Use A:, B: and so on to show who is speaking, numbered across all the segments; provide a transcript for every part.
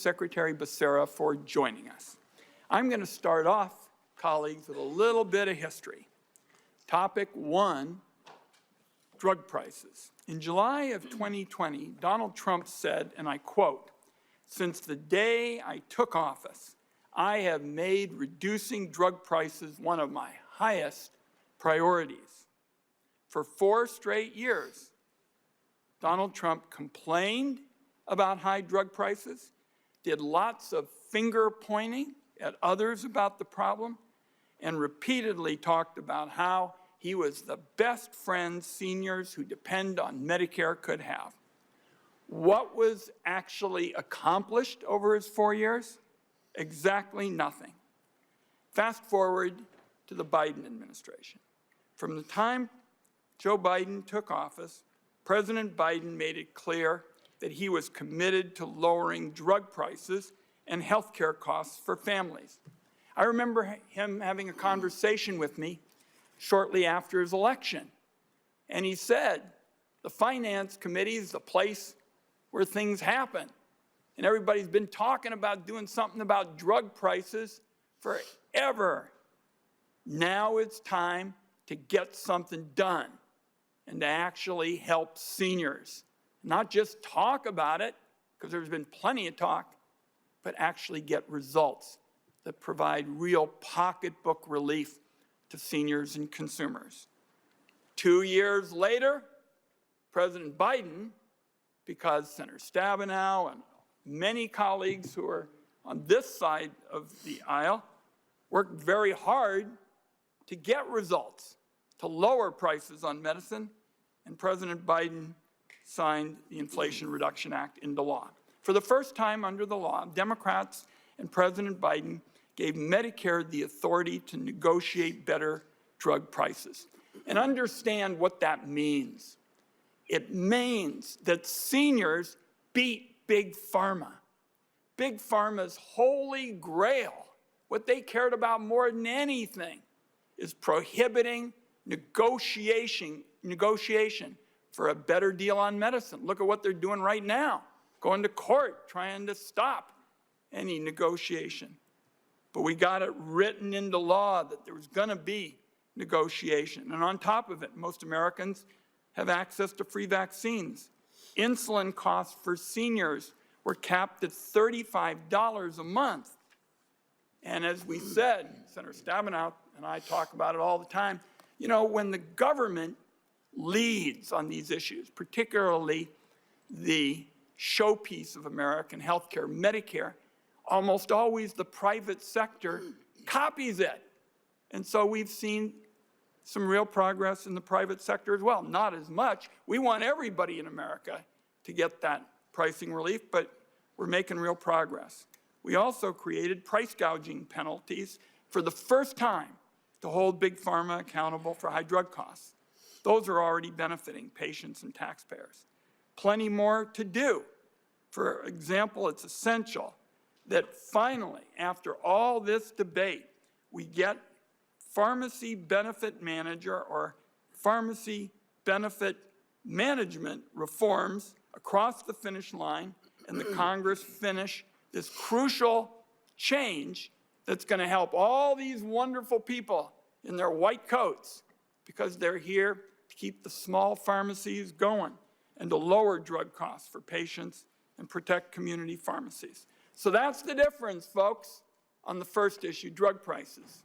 A: Secretary Becerra for joining us. I'm going to start off, colleagues, with a little bit of history. Topic 1, drug prices. In July of 2020, Donald Trump said, and I quote, "Since the day I took office, I have made reducing drug prices one of my highest priorities." For 4 straight years, Donald Trump complained about high drug prices, did lots of finger pointing at others about the problem, and repeatedly talked about how he was the best friend seniors who depend on Medicare could have. What was actually accomplished over his 4 years? Exactly nothing. Fast forward to the Biden administration. From the time Joe Biden took office, President Biden made it clear that he was committed to lowering drug prices and health care costs for families. I remember him having a conversation with me shortly after his election, and he said, the Finance Committee is the place where things happen, and everybody's been talking about doing something about drug prices forever. Now it's time to get something done and to actually help seniors. Not just talk about it, because there's been plenty of talk, but actually get results that provide real pocketbook relief to seniors and consumers. 2 years later, President Biden, because Senator Stabenow and many colleagues who are on this side of the aisle worked very hard to get results, to lower prices on medicine, and President Biden signed the Inflation Reduction Act into law. For the first time under the law, Democrats and President Biden gave Medicare the authority to negotiate better drug prices. And understand what that means. It means that seniors beat Big Pharma. Big Pharma's holy grail, what they cared about more than anything, is prohibiting negotiation for a better deal on medicine. Look at what they're doing right now, going to court, trying to stop any negotiation. But we got it written into law that there was going to be negotiation. And on top of it, most Americans have access to free vaccines. Insulin costs for seniors were capped at $35 a month. And as we said, Senator Stabenow and I talk about it all the time, you know, when the government leads on these issues, particularly the showpiece of American healthcare, Medicare, almost always the private sector copies it. And so we've seen some real progress in the private sector as well. Not as much. We want everybody in America to get that pricing relief, but we're making real progress. We also created price gouging penalties for the first time to hold Big Pharma accountable for high drug costs. Those are already benefiting patients and taxpayers. Plenty more to do. For example, it's essential that finally, after all this debate, we get pharmacy benefit manager or pharmacy benefit management reforms across the finish line, and the Congress finish this crucial change that's going to help all these wonderful people in their white coats, because they're here to keep the small pharmacies going and to lower drug costs for patients and protect community pharmacies. So that's the difference, folks, on the first issue, drug prices.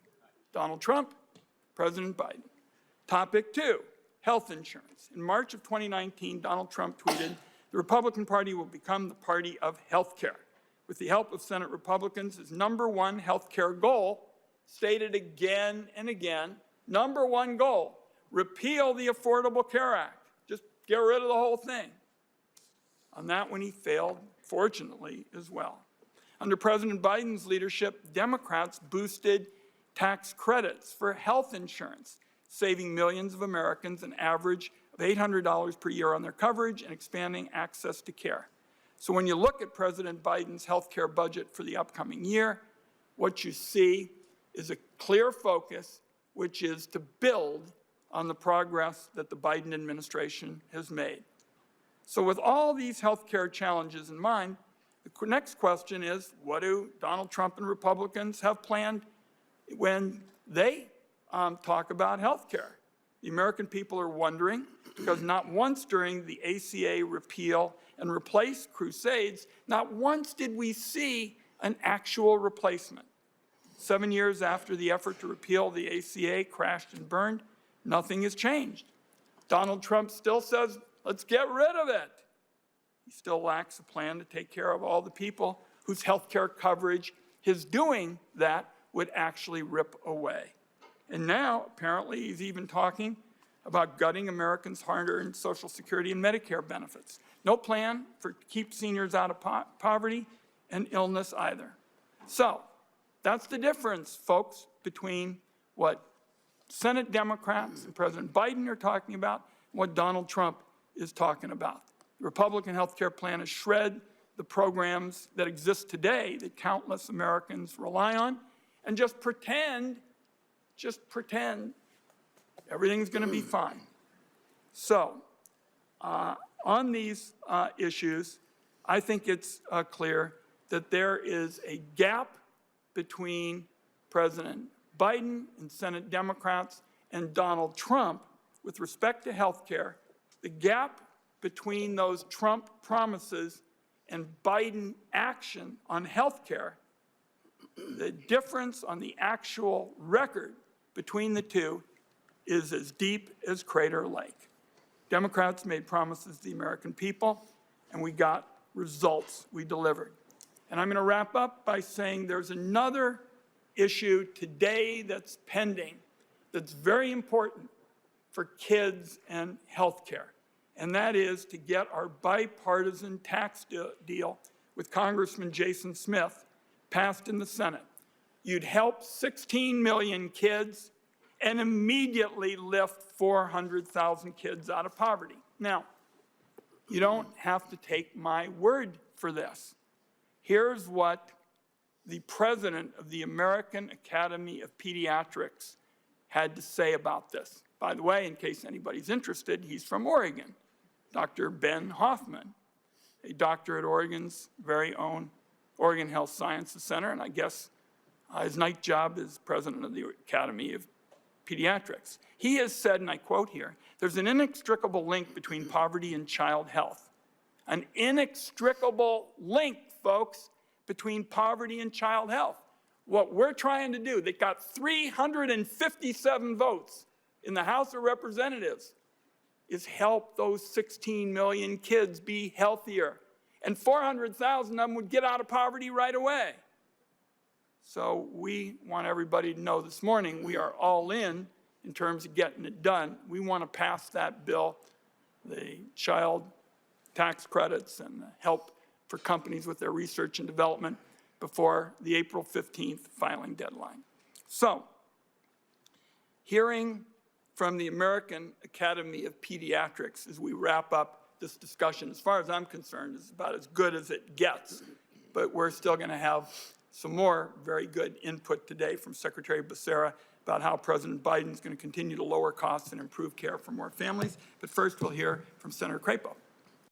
A: Donald Trump, President Biden. Topic 2, health insurance. In March of 2019, Donald Trump tweeted, "The Republican Party will become the party of health care." With the help of Senate Republicans, his #1 health care goal, stated again and again, #1 goal, repeal the Affordable Care Act. Just get rid of the whole thing. On that one, he failed, fortunately, as well. Under President Biden's leadership, Democrats boosted tax credits for health insurance, saving millions of Americans an average of $800 per year on their coverage and expanding access to care. So when you look at President Biden's health care budget for the upcoming year, what you see is a clear focus, which is to build on the progress that the Biden administration has made. So with all these health care challenges in mind, The next question is, what do Donald Trump and Republicans have planned when they talk about health care? The American people are wondering, because not once during the ACA repeal and replace crusades, not once did we see an actual replacement. 7 years after the effort to repeal the ACA crashed and burned, nothing has changed. Donald Trump still says, let's get rid of it. He still lacks a plan to take care of all the people whose health care coverage his doing that would actually rip away. And now, apparently, he's even talking about gutting Americans' hard-earned Social Security and Medicare benefits. No plan to keep seniors out of poverty and illness either. So that's the difference, folks, between what Senate Democrats and President Biden are talking about and what Donald Trump is talking about. The Republican health care plan is shred the programs that exist today that countless Americans rely on and just pretend everything's going to be fine. So on these issues, I think it's clear that there is a gap between President Biden and Senate Democrats and Donald Trump with respect to health care. The gap between those Trump promises and Biden action on health care, the difference on the actual record between the two is as deep as Crater Lake. Democrats made promises to the American people, and we got results we delivered. And I'm going to wrap up by saying there's another issue today that's pending that's very important for kids and health care, and that is to get our bipartisan tax deal with Congressman Jason Smith passed in the Senate. You'd help 16 million kids and immediately lift 400,000 kids out of poverty. Now, you don't have to take my word for this. Here's what the president of the American Academy of Pediatrics had to say about this. By the way, in case anybody's interested, he's from Oregon, Dr. Ben Hoffman, a doctor at Oregon's very own Oregon Health Sciences Center, and I guess his night job is president of the Academy of Pediatrics. He has said, and I quote here, there's an inextricable link between poverty and child health. An inextricable link, folks, between poverty and child health. What we're trying to do, they got 357 votes in the House of Representatives, is help those 16 million kids be healthier. And 400,000 of them would get out of poverty right away. So we want everybody to know this morning we are all in terms of getting it done. We want to pass that bill, the child tax credits and the help for companies with their research and development before the April 15th filing deadline. So, hearing from the American Academy of Pediatrics as we wrap up this discussion, as far as I'm concerned, is about as good as it gets. But we're still going to have some more very good input today from Secretary Becerra about how President Biden is going to continue to lower costs and improve care for more families. But first, we'll hear from Senator Crapo.